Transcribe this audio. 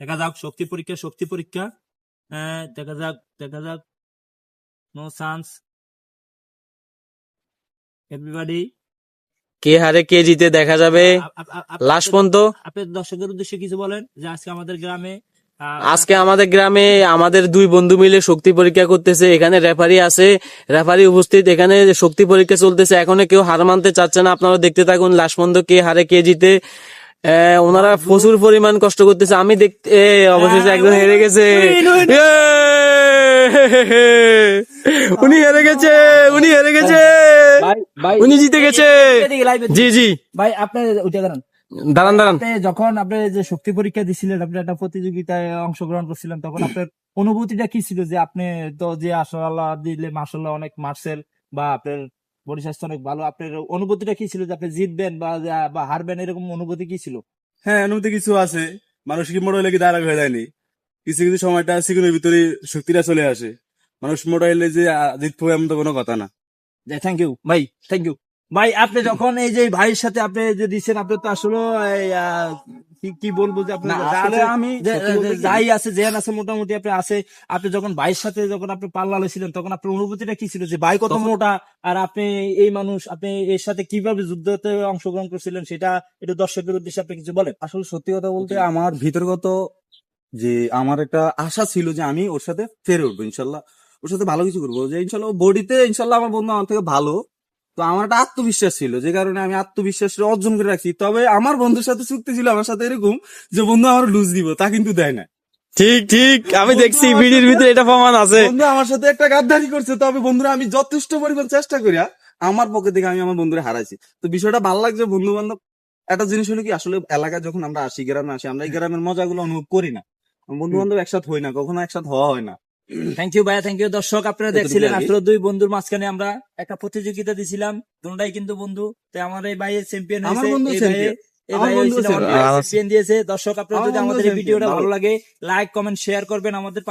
দেখা যাক শক্তি পরীক্ষা দেখা যাক নো চান্স এভরিবডি। কে হারে কে জিতে দেখা যাবে লাস্ট পর্যন্ত। আপনি দর্শকের উদ্দেশ্যে কিছু বলেন যে আজকে আমাদের গ্রামে আমাদের দুই বন্ধু মিলে শক্তি পরীক্ষা করতেছে। এখানে রেফারি আছে, রেফারি উপস্থিত। এখানে শক্তি পরীক্ষা চলতেছে, এখনো কেউ হার মানতে চাচ্ছে না। আপনারা দেখতে থাকুন লাস্ট পর্যন্ত কে হারে কে জিতে। ওনারা প্রচুর পরিমাণ কষ্ট করতেছে। আমি দেখতে অবশেষে একজন হেরে গেছে। উনি হেরে গেছে, উনি জিতে গেছে। জি জি ভাই আপনি উঠে দাঁড়ান। দাঁড়ান। আপনি যখন আপনি যে শক্তি পরীক্ষা দিছিলেন, আপনি একটা প্রতিযোগিতায় অংশগ্রহণ করছিলেন, তখন আপনার অনুভূতিটা কি ছিল? যে আপনি তো যে আশাআল্লাহ দিলে মাশাআল্লাহ অনেক মারছেন বা আপনার বডি স্বাস্থ্য অনেক ভালো, আপনার অনুভূতিটা কি ছিল যে আপনি জিতবেন বা হারবেন, এরকম অনুভূতি কি ছিল? হ্যাঁ, অনুভূতি কিছু আছে। মানুষ কি মোড় হইলে কি দাঁড়া হয়ে যায়নি, কিছু কিছু সময়টা সিগুনের ভিতরে শক্তিটা চলে আসে। মানুষ মোড় হইলে যে জিতবো এমন তো কোনো কথা না। থ্যাংক ইউ ভাই, থ্যাংক ইউ ভাই। আপনি যখন এই যে ভাইয়ের সাথে আপনি যে দিচ্ছেন, আপনি তো আসলে কি বলবো যে আপনি না, আসলে আমি যাই আছে জেন আছে মোটামুটি আপনি আছে। আপনি যখন ভাইয়ের সাথে যখন আপনি পাল্লা লইছিলেন, তখন আপনার অনুভূতিটা কি ছিল? যে ভাই কত মোটা আর আপনি এই মানুষ, আপনি এর সাথে কিভাবে যুদ্ধতে অংশগ্রহণ করছিলেন, সেটা একটু দর্শকের উদ্দেশ্যে আপনি কিছু বলেন। আসলে সত্যি কথা বলতে আমার ভিতরগত যে আমার একটা আশা ছিল যে আমি ওর সাথে ফেরে উঠবো ইনশাল্লাহ, ওর সাথে ভালো কিছু করবো, যে ইনশাল্লাহ বডিতে ইনশাল্লাহ আমার বন্ধু আমার থেকে ভালো। তো আমার একটা আত্মবিশ্বাস ছিল, যে কারণে আমি আত্মবিশ্বাস অর্জন করে রাখছি। তবে আমার বন্ধুর সাথে চুক্তি ছিল আমার সাথে এরকম যে বন্ধু আমার লুজ দিব, তা কিন্তু দেয় না। ঠিক আমি দেখছি ভিডিওর ভিতরে এটা প্রমাণ আছে। বন্ধু আমার সাথে একটা গাদ্দারি করছে, তবে বন্ধুরা আমি যথেষ্ট পরিমাণ চেষ্টা করিয়া আমার পক্ষে থেকে আমি আমার বন্ধুরা হারাইছি। তো বিষয়টা ভালো লাগছে। বন্ধু বান্ধব একটা জিনিস হলো কি, আসলে এলাকায় যখন আমরা আসি, গ্রামে আসি, আমরা এই গ্রামের মজাগুলো অনুভব করি না। বন্ধু বান্ধব একসাথে হই না, কখনো একসাথে হওয়া হয় না। থ্যাংক ইউ ভাইয়া, থ্যাংক ইউ। দর্শক আপনারা দেখছিলেন আসলে দুই বন্ধুর মাঝখানে আমরা একটা প্রতিযোগিতা দিছিলাম, দুটাই কিন্তু বন্ধু। তো আমার এই ভাইয়ের চ্যাম্পিয়ন আমার হয়েছে, বন্ধু চ্যাম্পিয়ন দিয়েছে। দর্শক আপনারা যদি আমাদের এই ভিডিওটা ভালো লাগে, লাইক কমেন্ট শেয়ার করবেন, আমাদের পাশে